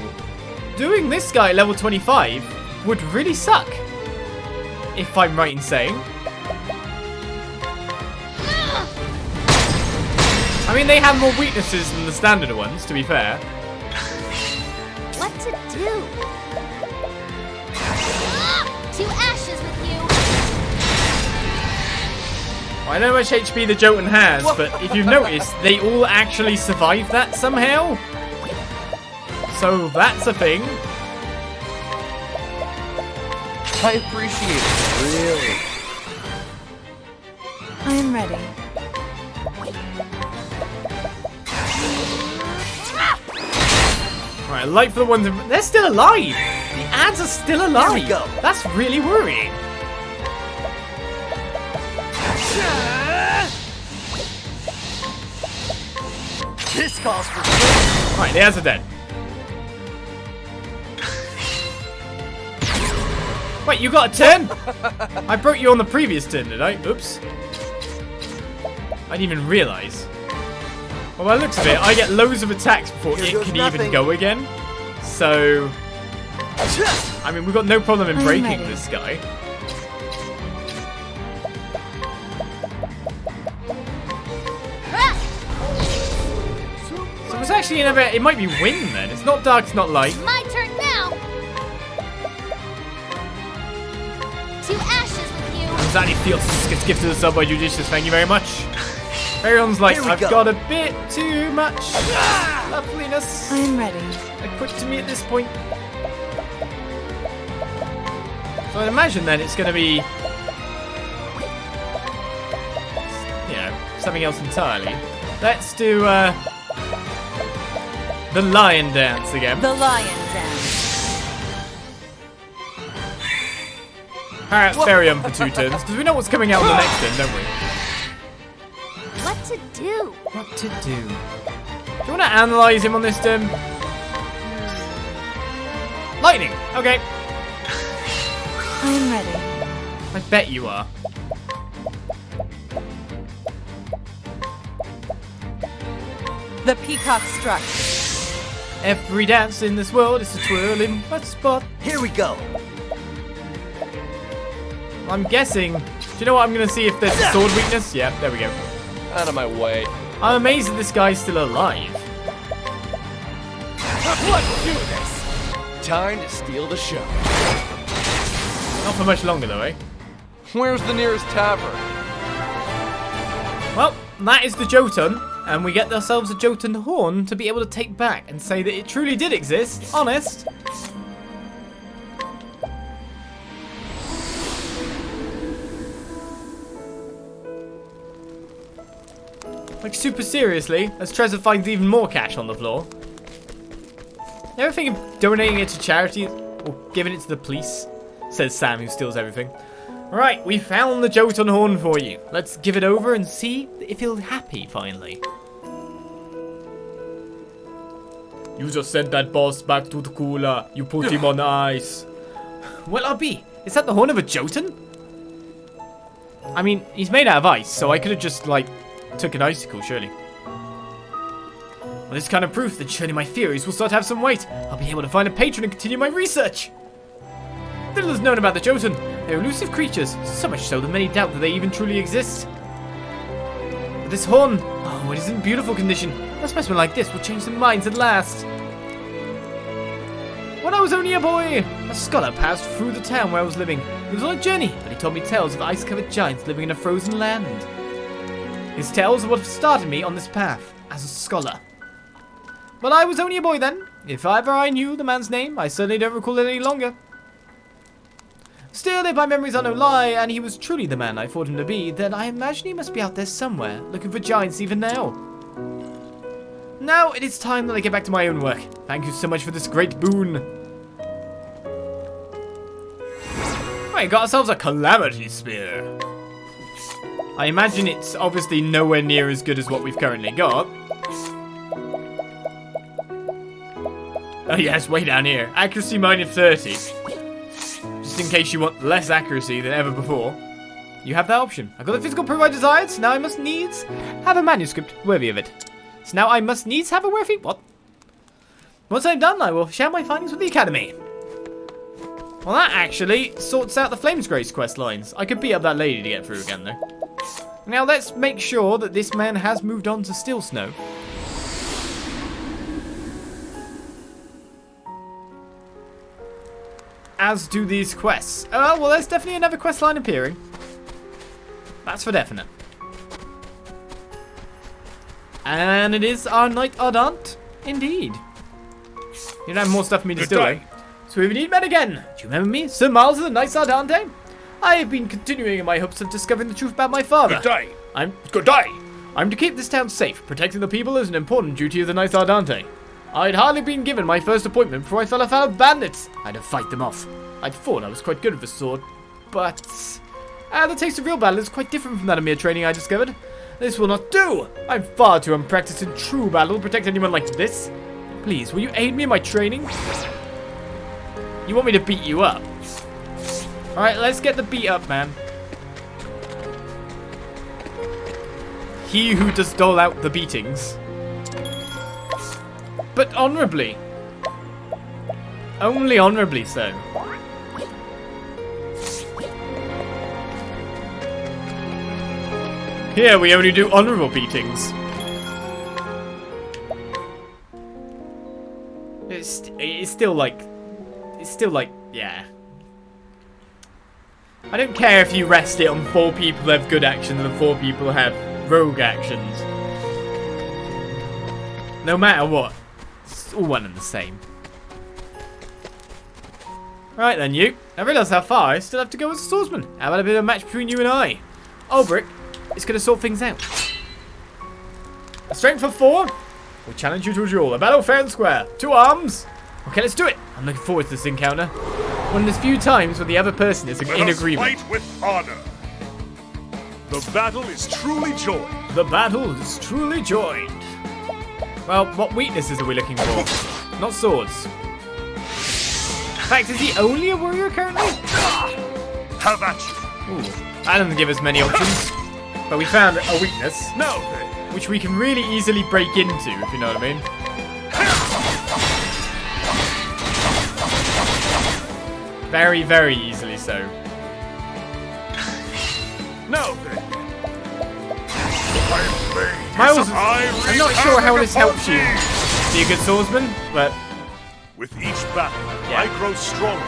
Doing this guy at level 25 would really suck. If I'm right in saying. I mean, they have more weaknesses than the standard ones, to be fair. What to do? To ashes with you. I know how much HP the Jotunn has, but if you've noticed, they all actually survive that somehow. So that's a thing. I appreciate it, really. I'm ready. Right, light for the ones. They're still alive. The ads are still alive. Here we go. That's really worrying. This calls for killing. Right, the ads are dead. Wait, you got a turn? I broke you on the previous turn, did I? Oops. I didn't even realise. Well, by the looks of it, I get loads of attacks before Here it goes can nothing. even go again. So, I mean, we've got no problem in I'm breaking ready. this guy. So it's actually it might be win then. It's not dark, it's not light. My turn now. To ashes with you. Anxiety Fields gets gifted a sub by Judicious, thank you very much. Everyone's like, Here we I've go. got a bit too much loveliness I'm ready. equipped to me at this point. So I'd imagine then it's going to be, you know, something else entirely. Let's do the lion dance again. The lion dance. Alright, bury him for 2 turns, because we know what's coming out on the next turn, don't we? What to do? What to do? Do you want to analyze him on this turn? Lightning! Okay. I'm ready. I bet you are. The peacock struck. Every dance in this world is a twirling hot spot. Here we go. I'm guessing. Do you know what? I'm going to see if there's a sword weakness. Yeah, there we go. Out of my way. I'm amazed that this guy's still alive. Let's do this. Time to steal the show. Not for much longer, though, eh? Where's the nearest tavern? Well, that is the Jotunn, and we get ourselves a Jotunn horn to be able to take back and say that it truly did exist. Honest. Like, super seriously, as Trezor finds even more cash on the floor. You ever think of donating it to charity or giving it to the police? Says Sam, who steals everything. Right, we found the Jotunn horn for you. Let's give it over and see if he'll be happy finally. You just sent that boss back to the cooler. You put him on ice. Well, I'll be. Is that the horn of a Jotunn? I mean, he's made out of ice, so I could have just, like, took an icicle, surely. Well, this kind of proof that surely my theories will start to have some weight. I'll be able to find a patron and continue my research. Little is known about the Jotunn. They're elusive creatures, so much so that many doubt that they even truly exist. But this horn, oh, it is in beautiful condition. A specimen like this will change some minds at last. When I was only a boy, a scholar passed through the town where I was living. He was on a journey, but he told me tales of ice-covered giants living in a frozen land. His tales are what started me on this path, as a scholar. But I was only a boy then. If ever I knew the man's name, I certainly don't recall it any longer. Still, if my memories are no lie, and he was truly the man I thought him to be, then I imagine he must be out there somewhere, looking for giants even now. Now it is time that I get back to my own work. Thank you so much for this great boon. Right, got ourselves a Calamity Spear. I imagine it's obviously nowhere near as good as what we've currently got. Oh yeah, it's way down here. Accuracy minus 30. Just in case you want less accuracy than ever before. You have that option. I've got the physical proof I desired, so now I must needs have a manuscript worthy of it. So now I must needs have a worthy... What? Once I'm done, I will share my findings with the Academy. Well, that actually sorts out the Flamesgrace questlines. I could beat up that lady to get through again, though. Now let's make sure that this man has moved on to Still Snow. As do these quests. Oh, well, there's definitely another quest line appearing. That's for definite. And it is our Knight Ardent, indeed. You don't have more stuff for me to steal, eh? So we need men again. Do you remember me, Sir Miles of the Knights Ardente? I have been continuing in my hopes of discovering the truth about my father. Good day. I'm to keep this town safe. Protecting the people is an important duty of the Knights Ardente. I'd hardly been given my first appointment before I fell afoul of bandits. I had to fight them off. I thought I was quite good with the sword, but the taste of real battle is quite different from that of mere training, I discovered. This will not do. I'm far too unpracticed in true battle to protect anyone like this. Please, will you aid me in my training? You want me to beat you up? Alright, let's get the beat up, man. He who does dole out the beatings. But honourably. Only honourably so. Here we only do honourable beatings. It's still like, yeah. I don't care if you rest it on 4 people who have good actions and 4 people who have rogue actions. No matter what, it's all one and the same. Right then, you. I realise how far I still have to go as a swordsman. How about a bit of a match between you and I? Ulbrick is going to sort things out. A strength of 4? We'll challenge you to a duel. A battle fair and square. 2 arms. Okay, let's do it. I'm looking forward to this encounter. One of those few times where the other person is in agreement. Fight with honor. The battle is truly joined. The battle is truly joined. Well, what weaknesses are we looking for? Not swords. In fact, is he only a warrior currently? Have at you. Ooh, that doesn't give us many options. But we found a weakness, Now then. which we can really easily break into, if you know what I mean. Very, very easily so. Now then. Miles, I'm not sure how this helps you be a good swordsman, but With each battle, Yeah. I grow stronger.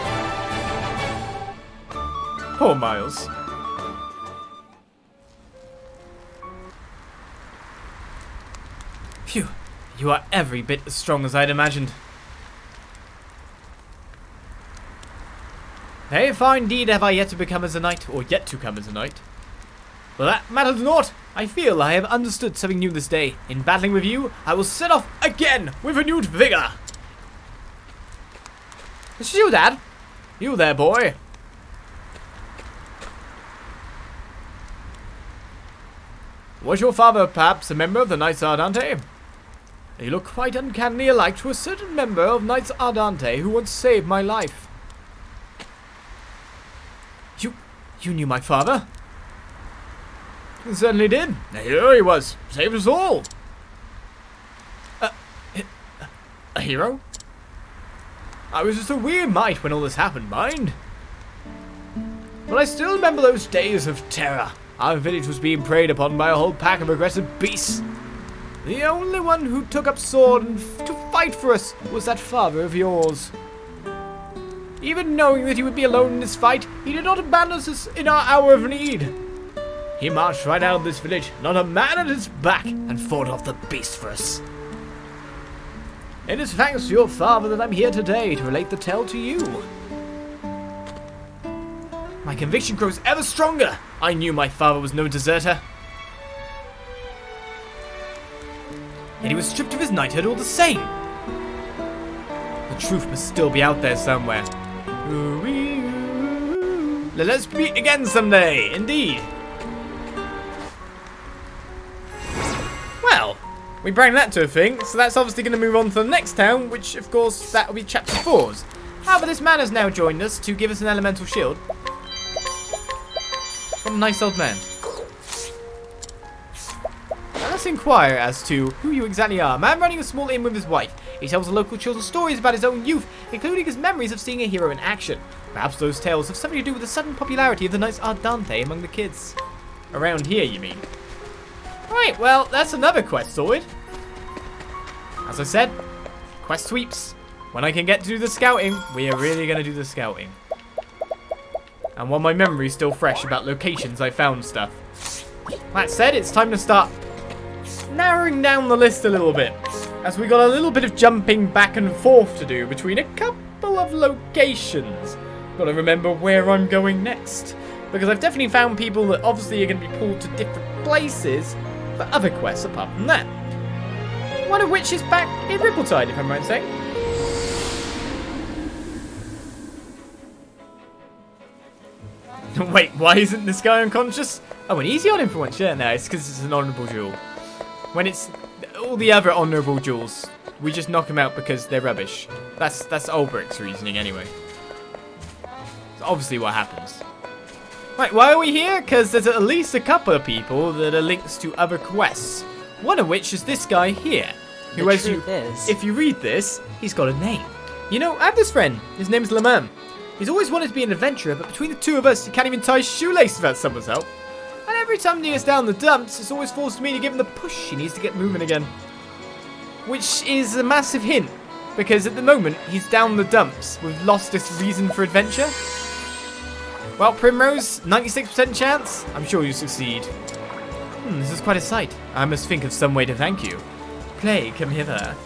poor Miles. Phew, you are every bit as strong as I'd imagined. Hey, far indeed have I yet to become as a knight, or yet to come as a knight. Well, that matters not. I feel I have understood something new this day. In battling with you, I will set off again with renewed vigor. It's you, Dad. You there, boy. Was your father perhaps a member of the Knights Ardente? You look quite uncannily alike to a certain member of Knights Ardente who once saved my life. You knew my father? He certainly did. Here he was. Saved us all. A hero? I was just a weird mite when all this happened, mind. But I still remember those days of terror. Our village was being preyed upon by a whole pack of aggressive beasts. The only one who took up sword to fight for us was that father of yours. Even knowing that he would be alone in this fight, he did not abandon us in our hour of need. He marched right out of this village, not a man at his back, and fought off the beast for us. It is thanks to your father that I'm here today to relate the tale to you. My conviction grows ever stronger. I knew my father was no deserter. Yet he was stripped of his knighthood all the same. The truth must still be out there somewhere. Let's meet again someday, indeed. Well, we bring that to a thing, so that's obviously going to move on to the next town, which, of course, that will be Chapter 4's. However, this man has now joined us to give us an elemental shield. What a nice old man. Now let's inquire as to who you exactly are. A man running a small inn with his wife. He tells the local children stories about his own youth, including his memories of seeing a hero in action. Perhaps those tales have something to do with the sudden popularity of the Knights Ardente among the kids. Around here, you mean? Right, well, that's another quest sorted. As I said, quest sweeps. When I can get to do the scouting, we are really going to do the scouting. And while my memory's still fresh about locations I found stuff. That said, it's time to start narrowing down the list a little bit, as we got a little bit of jumping back and forth to do between a couple of locations. Got to remember where I'm going next, because I've definitely found people that obviously are going to be pulled to different places for other quests apart from that. One of which is back in Rippletide, if I'm right in saying. Wait, why isn't this guy unconscious? Oh, and easy on him for once. Yeah, no, it's because it's an honourable duel. When it's all the other honourable duels, we just knock them out because they're rubbish. That's Ulbricht's reasoning anyway. It's obviously what happens. Right, why are we here? Because there's at least a couple of people that are links to other quests. One of which is this guy here. Who, as you, if you read this, he's got a name. You know, I have this friend. His name's Lemon. He's always wanted to be an adventurer, but between the two of us, he can't even tie his shoelaces without someone's help. And every time he gets down the dumps, it's always forced me to give him the push he needs to get moving again. Which is a massive hint, because at the moment, he's down the dumps. We've lost this reason for adventure. Well, Primrose, 96% chance? I'm sure you'll succeed. This is quite a sight. I must think of some way to thank you. Play, come hither.